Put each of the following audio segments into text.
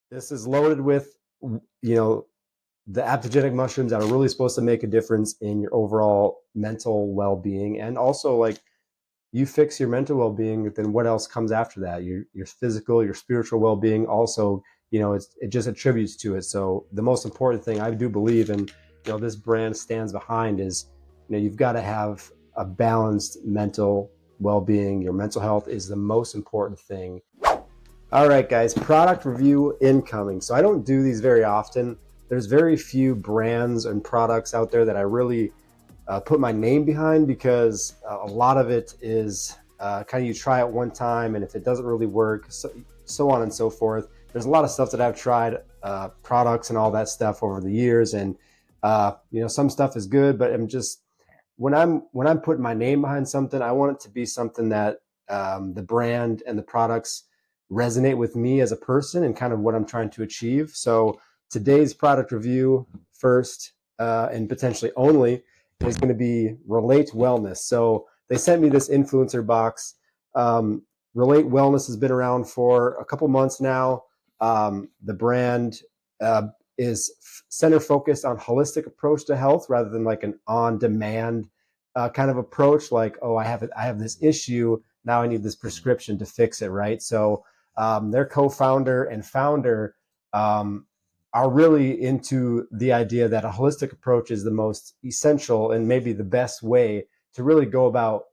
This is loaded with, the adaptogenic mushrooms that are really supposed to make a difference in your overall mental well-being. And also, like, you fix your mental well-being, then what else comes after that? Your physical, your spiritual well-being also, it just attributes to it. So the most important thing I do believe, and this brand stands behind, is you've got to have a balanced mental well-being. Your mental health is the most important thing. All right, guys, product review incoming. So I don't do these very often. There's very few brands and products out there that I really put my name behind, because a lot of it is kind of you try it one time, and if it doesn't really work, so on and so forth. There's a lot of stuff that I've tried, products and all that stuff over the years, and some stuff is good, but I'm just when I'm putting my name behind something, I want it to be something that the brand and the products resonate with me as a person and kind of what I'm trying to achieve. So today's product review, first and potentially only, is going to be Relate Wellness. So they sent me this influencer box. Relate Wellness has been around for a couple months now. The brand is center focused on holistic approach to health rather than like an on-demand kind of approach. Like, oh, I have this issue, now I need this prescription to fix it, right? So their co-founder and founder are really into the idea that a holistic approach is the most essential and maybe the best way to really go about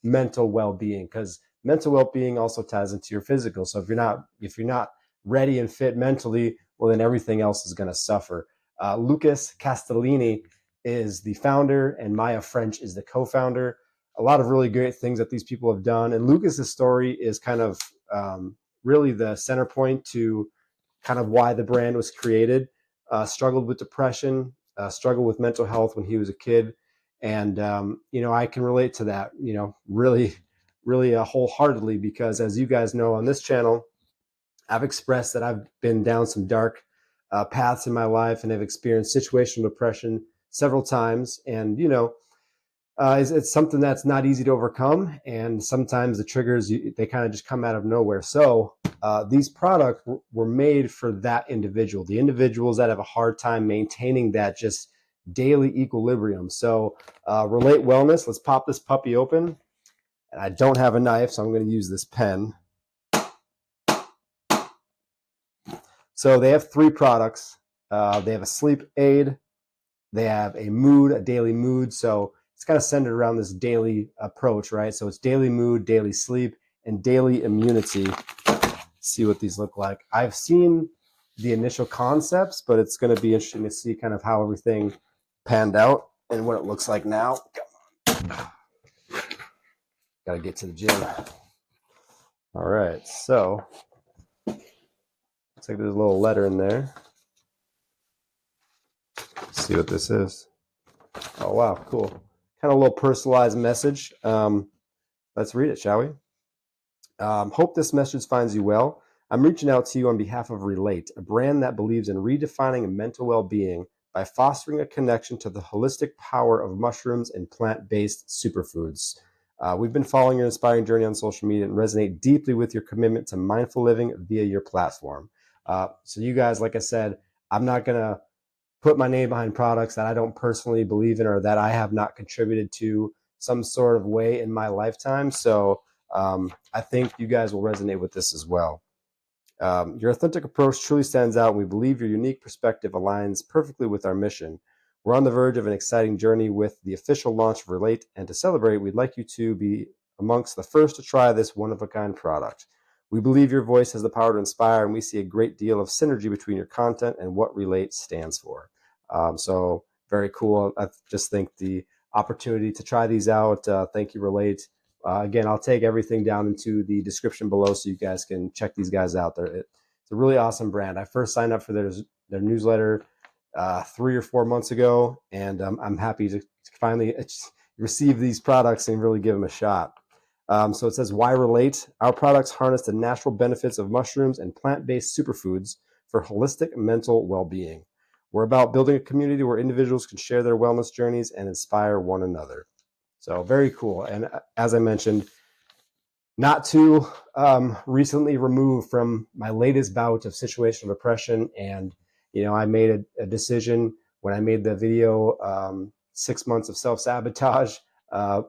mental well-being, because mental well-being also ties into your physical. So if you're not ready and fit mentally, well, then everything else is going to suffer. Lucas Castellini is the founder, and Maya French is the co-founder. A lot of really great things that these people have done, and Lucas's story is kind of really the center point to kind of why the brand was created. Struggled with depression, struggled with mental health when he was a kid, and I can relate to that, really, really wholeheartedly, because as you guys know on this channel, I've expressed that I've been down some dark paths in my life and have experienced situational depression several times, and it's something that's not easy to overcome, and sometimes the triggers, they kind of just come out of nowhere. So these products were made for that individual, the individuals that have a hard time maintaining that just daily equilibrium. So Relate Wellness, let's pop this puppy open. And I don't have a knife, so I'm going to use this pen. So they have 3 products. They have a sleep aid, they have a daily mood. So it's kind of centered around this daily approach, right? So it's daily mood, daily sleep, and daily immunity. Let's see what these look like. I've seen the initial concepts, but it's going to be interesting to see kind of how everything panned out and what it looks like now. Got to get to the gym. All right, so looks like there's a little letter in there. Let's see what this is. Oh, wow, cool. Kind of a little personalized message. Let's read it, shall we? Hope this message finds you well. I'm reaching out to you on behalf of Relate, a brand that believes in redefining mental well-being by fostering a connection to the holistic power of mushrooms and plant-based superfoods. We've been following your inspiring journey on social media and resonate deeply with your commitment to mindful living via your platform. So you guys, like I said, I'm not going to put my name behind products that I don't personally believe in or that I have not contributed to some sort of way in my lifetime. So I think you guys will resonate with this as well. Your authentic approach truly stands out, and we believe your unique perspective aligns perfectly with our mission. We're on the verge of an exciting journey with the official launch of Relate, and to celebrate, we'd like you to be amongst the first to try this one-of-a-kind product. We believe your voice has the power to inspire, and we see a great deal of synergy between your content and what Relate stands for. So very cool. I just think the opportunity to try these out. Thank you, Relate. Again, I'll take everything down into the description below so you guys can check these guys out. It's a really awesome brand. I first signed up for their newsletter 3 or 4 months ago, and I'm happy to finally receive these products and really give them a shot. So it says, why Relate? Our products harness the natural benefits of mushrooms and plant-based superfoods for holistic mental well-being. We're about building a community where individuals can share their wellness journeys and inspire one another. So very cool. And as I mentioned, not too recently removed from my latest bout of situational depression. And, I made a decision when I made the video, 6 months of self sabotage,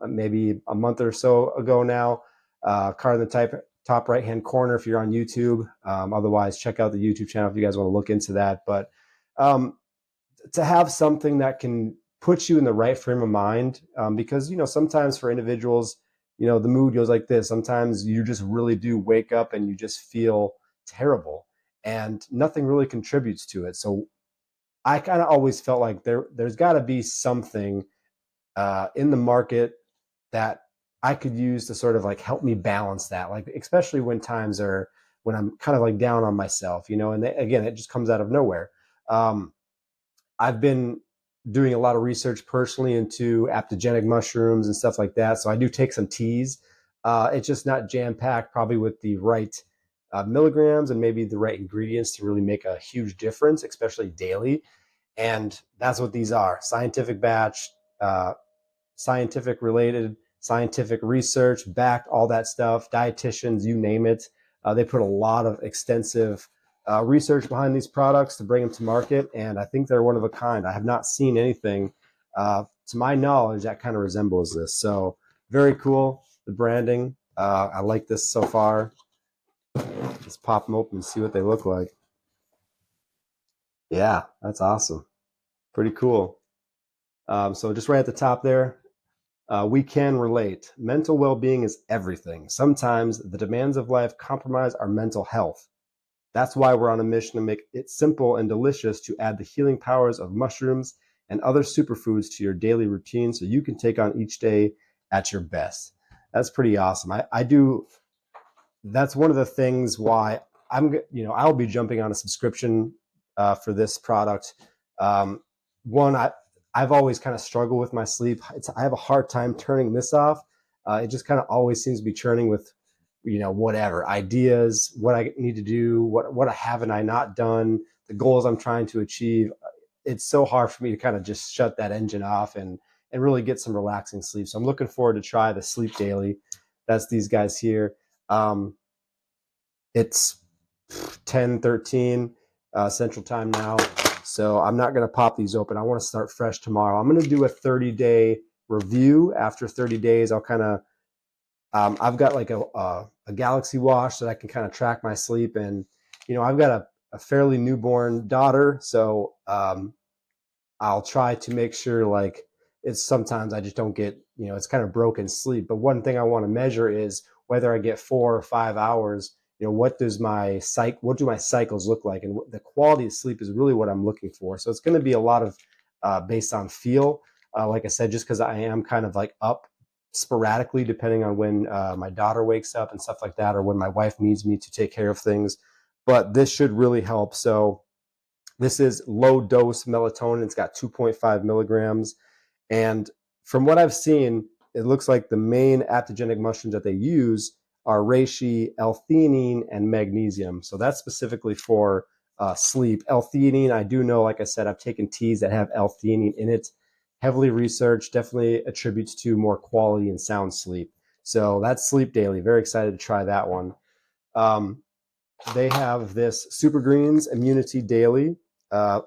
maybe a month or so ago now. Card in the top right hand corner if you're on YouTube. Otherwise, check out the YouTube channel if you guys want to look into that. But um, to have something that can put you in the right frame of mind, because sometimes for individuals, the mood goes like this. Sometimes you just really do wake up and you just feel terrible, and nothing really contributes to it. So I kind of always felt like there's got to be something in the market that I could use to sort of like help me balance that, like especially when I'm kind of like down on myself, and again, it just comes out of nowhere. um, I've been doing a lot of research personally into aptogenic mushrooms and stuff like that. So I do take some teas. It's just not jam packed, probably with the right milligrams and maybe the right ingredients to really make a huge difference, especially daily. And that's what these are: scientific batch, uh, scientific related, scientific research backed, all that stuff, dietitians, you name it. They put a lot of extensive research behind these products to bring them to market, and I think they're one of a kind. I have not seen anything, to my knowledge, that kind of resembles this. So very cool. The branding, I like this so far. Let's pop them open and see what they look like. Yeah, that's awesome. Pretty cool. So just right at the top there, we can relate. Mental well being is everything. Sometimes the demands of life compromise our mental health. That's why we're on a mission to make it simple and delicious to add the healing powers of mushrooms and other superfoods to your daily routine so you can take on each day at your best. That's pretty awesome. I do. That's one of the things why I'll be jumping on a subscription for this product. One, I've always kind of struggled with my sleep. I have a hard time turning this off. It just kind of always seems to be churning with, whatever ideas, what I need to do, what haven't I not done, the goals I'm trying to achieve. It's so hard for me to kind of just shut that engine off and really get some relaxing sleep. So I'm looking forward to try the Sleep Daily. That's these guys here. Um, it's 10:13 Central Time now, so I'm not going to pop these open. I want to start fresh tomorrow. I'm going to do a 30-day review. After 30 days, I'll kind of I've got like a Galaxy Watch that I can kind of track my sleep, and I've got a fairly newborn daughter, so I'll try to make sure, like, it's sometimes I just don't get, it's kind of broken sleep. But one thing I want to measure is whether I get 4 or 5 hours. What do my cycles look like? And the quality of sleep is really what I'm looking for. So it's going to be a lot of based on feel. Like I said, just because I am kind of like up sporadically, depending on when my daughter wakes up and stuff like that, or when my wife needs me to take care of things. But this should really help. So this is low dose melatonin. It's got 2.5 milligrams. And from what I've seen, it looks like the main adaptogenic mushrooms that they use are reishi, L-theanine, and magnesium. So that's specifically for sleep. L-theanine, I do know, like I said, I've taken teas that have L-theanine in it. Heavily researched, definitely attributes to more quality and sound sleep. So that's Sleep Daily. Very excited to try that one. Um, they have this Super Greens Immunity Daily. Uh,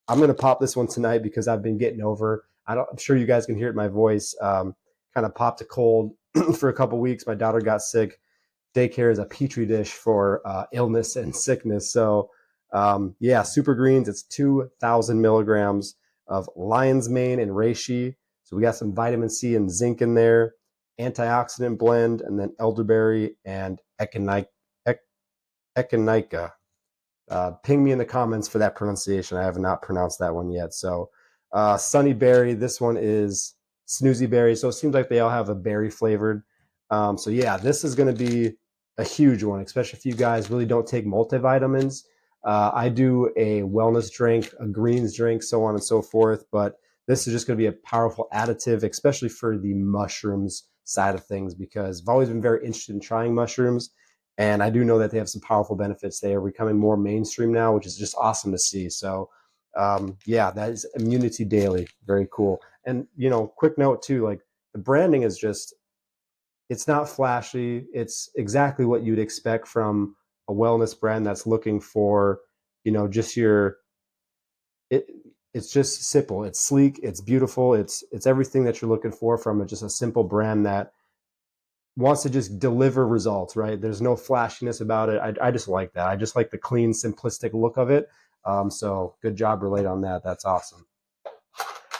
I'm going to pop this one tonight because I've been getting over. I'm sure you guys can hear it in my voice. Kind of popped a cold for a couple weeks. My daughter got sick. Daycare is a petri dish for illness and sickness. So, yeah, Super Greens. It's 2,000 milligrams of lion's mane and reishi. So we got some vitamin C and zinc in there, antioxidant blend, and then elderberry and echinacea. Ping me in the comments for that pronunciation. I have not pronounced that one yet. So, Sunny Berry. This one is Snoozy Berry. So it seems like they all have a berry flavored. So yeah, this is going to be a huge one, especially if you guys really don't take multivitamins. I do a wellness drink, a greens drink, so on and so forth. But this is just going to be a powerful additive, especially for the mushrooms side of things, because I've always been very interested in trying mushrooms. And I do know that they have some powerful benefits. They are becoming more mainstream now, which is just awesome to see. So, yeah, that is Immunity Daily. Very cool. And, quick note too, like the branding is just It's not flashy. It's exactly what you'd expect from a wellness brand that's looking for, just your it. It's just simple. It's sleek. It's beautiful. It's everything that you're looking for from just a simple brand that wants to just deliver results. Right? There's no flashiness about it. I just like that. I just like the clean, simplistic look of it. So good job, Relate, on that. That's awesome.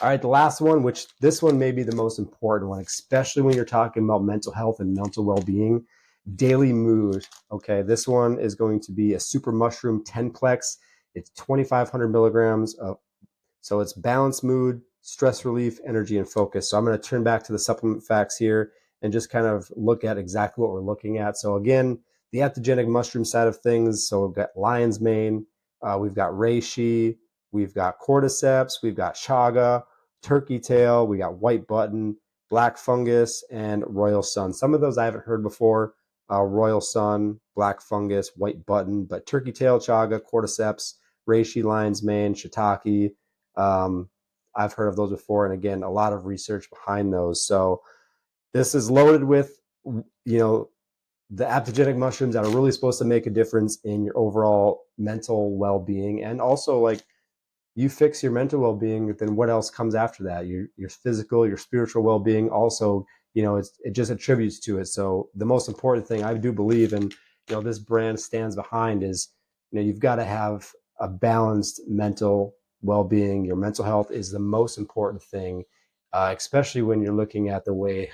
All right, the last one, which this one may be the most important one, especially when you're talking about mental health and mental well-being, daily mood. Okay, this one is going to be a super mushroom 10-plex. It's 2,500 milligrams of, so it's balanced mood, stress relief, energy, and focus. So I'm going to turn back to the supplement facts here and just kind of look at exactly what we're looking at. So again, the adaptogenic mushroom side of things. So we've got lion's mane, we've got reishi, we've got cordyceps, we've got chaga, turkey tail, we got white button, black fungus, and royal sun. Some of those I haven't heard before. Royal sun, black fungus, white button, but turkey tail, chaga, cordyceps, reishi, lion's mane, shiitake. Um, I've heard of those before, and again, a lot of research behind those. So this is loaded with, the adaptogenic mushrooms that are really supposed to make a difference in your overall mental well-being, and also like you fix your mental well-being, then what else comes after that? Your physical, your spiritual well-being also, it just attributes to it. So the most important thing I do believe, and this brand stands behind, is you've got to have a balanced mental well-being. Your mental health is the most important thing, especially when you're looking at the way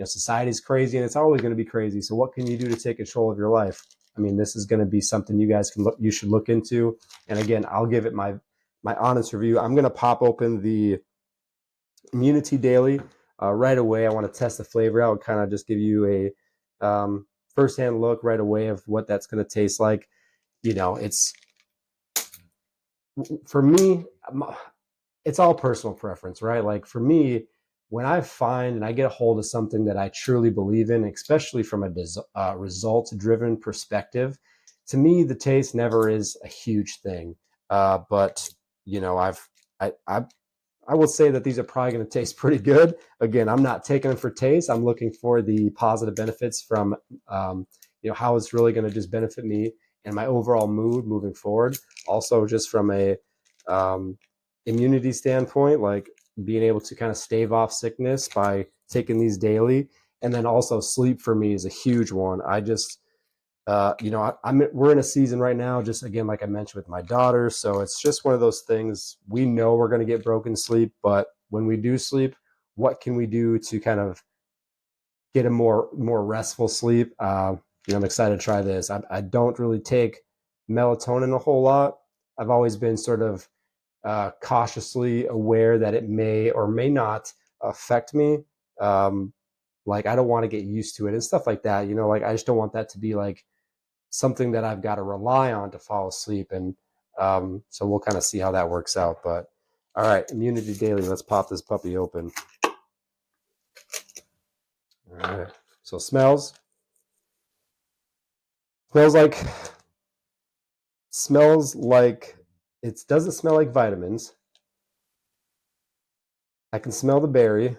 society's crazy, and it's always going to be crazy. So what can you do to take control of your life? I mean, this is going to be something you should look into. And again, I'll give it my honest review. I'm going to pop open the Immunity Daily right away. I want to test the flavor out, kind of just give you a firsthand look right away of what that's going to taste like. It's, for me, it's all personal preference, right? Like for me, when I find and I get a hold of something that I truly believe in, especially from a results-driven perspective, to me, the taste never is a huge thing. But I I will say that these are probably going to taste pretty good. Again, I'm not taking them for taste. I'm looking for the positive benefits from, how it's really going to just benefit me and my overall mood moving forward. Also, just from a um, immunity standpoint, like being able to kind of stave off sickness by taking these daily, and then also sleep for me is a huge one. I just we're in a season right now, just again, like I mentioned with my daughter. So it's just one of those things. We know we're going to get broken sleep, but when we do sleep, what can we do to kind of get a more restful sleep? I'm excited to try this. I don't really take melatonin a whole lot. I've always been sort of cautiously aware that it may or may not affect me. Like I don't want to get used to it and stuff like that. Like I just don't want that to be like something that I've got to rely on to fall asleep. And so we'll kind of see how that works out. But all right, Immunity Daily. Let's pop this puppy open. All right. So smells like it doesn't smell like vitamins. I can smell the berry,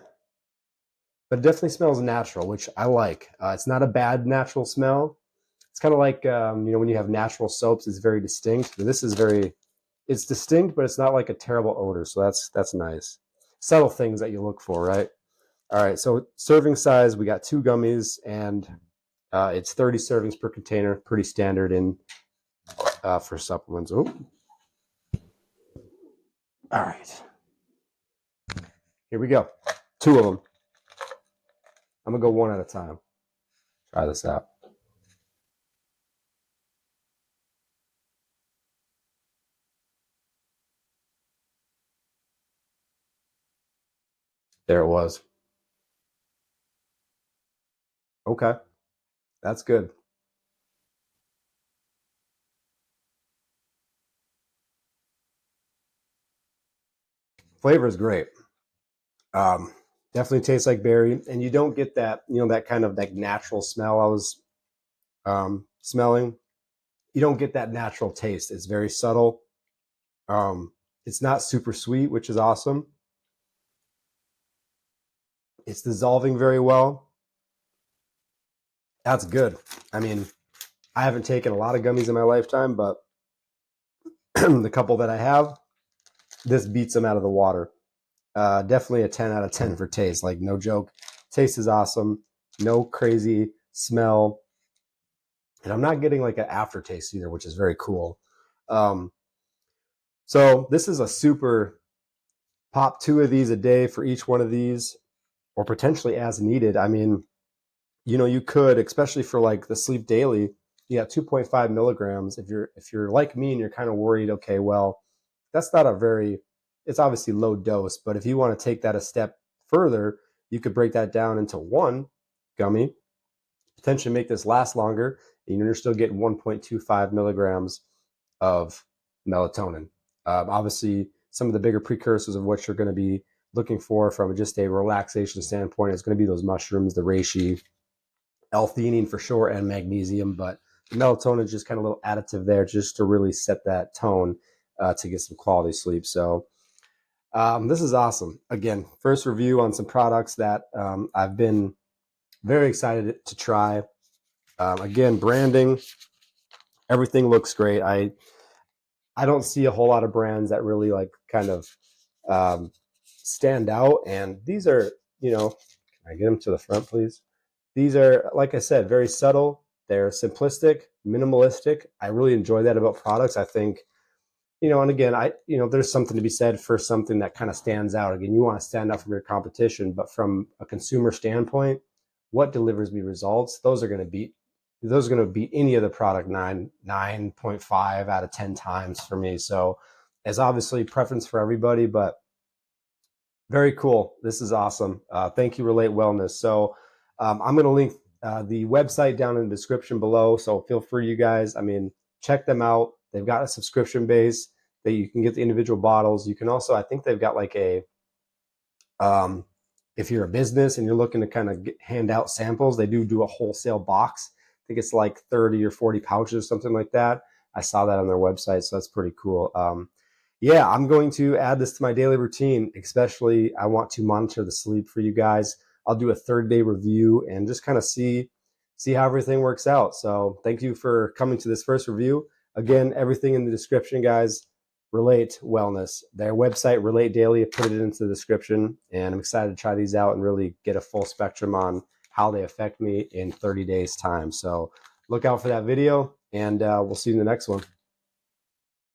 but it definitely smells natural, which I like. It's not a bad natural smell. It's kind of like when you have natural soaps, it's very distinct. But this is it's distinct, but it's not like a terrible odor. So that's nice. Subtle things that you look for, right? All right. So serving size, we got 2 gummies, and it's 30 servings per container. Pretty standard in for supplements. Oh, all right. Here we go. 2 of them. I'm gonna go one at a time. Try this out. There it was. Okay, that's good. Flavor is great. Um, Definitely tastes like berry, and you don't get that that kind of like natural smell I was smelling. You don't get that natural taste. It's very subtle. It's not super sweet, which is awesome. It's dissolving very well. That's good. I mean, I haven't taken a lot of gummies in my lifetime, but the couple that I have, this beats them out of the water. Definitely a 10 out of 10 for taste. Like, no joke. Taste is awesome. No crazy smell. And I'm not getting like an aftertaste either, which is very cool. Um, so this is a super pop 2 of these a day for each one of these, or potentially as needed. I mean, you could, especially for like the sleep daily, you got 2.5 milligrams. If you're like me and you're kind of worried, okay, well, that's not a very, it's obviously low dose, but if you want to take that a step further, you could break that down into one gummy, potentially make this last longer, and you're still getting 1.25 milligrams of melatonin. Obviously, some of the bigger precursors of what you're going to be looking for from just a relaxation standpoint is going to be those mushrooms, the reishi, L-theanine for sure, and magnesium. But the melatonin is just kind of a little additive there just to really set that tone to get some quality sleep. So this is awesome. Again, first review on some products that I've been very excited to try. Again, branding, everything looks great. I don't see a whole lot of brands that really like kind of stand out. And these are, can I get them to the front, please? These are, like I said, very subtle. They're simplistic, minimalistic. I really enjoy that about products. I think, and again, there's something to be said for something that kind of stands out. Again, you want to stand out from your competition, but from a consumer standpoint, what delivers me results? Those are going to beat any other product 9.5 out of 10 times for me. So, it's obviously preference for everybody, but very cool. This is awesome. Thank you, Relate Wellness. So I'm going to link the website down in the description below. So feel free, you guys. I mean, check them out. They've got a subscription base that you can get the individual bottles. You can also, I think they've got like um, if you're a business and you're looking to kind of hand out samples, they do a wholesale box. I think it's like 30 or 40 pouches or something like that. I saw that on their website, so that's pretty cool. Yeah, I'm going to add this to my daily routine, especially I want to monitor the sleep for you guys. I'll do a 30-day review and just kind of see how everything works out. So thank you for coming to this first review. Again, everything in the description, guys. Relate Wellness, their website, Relate Daily. I put it into the description, and I'm excited to try these out and really get a full spectrum on how they affect me in 30 days time. So look out for that video, and we'll see you in the next one.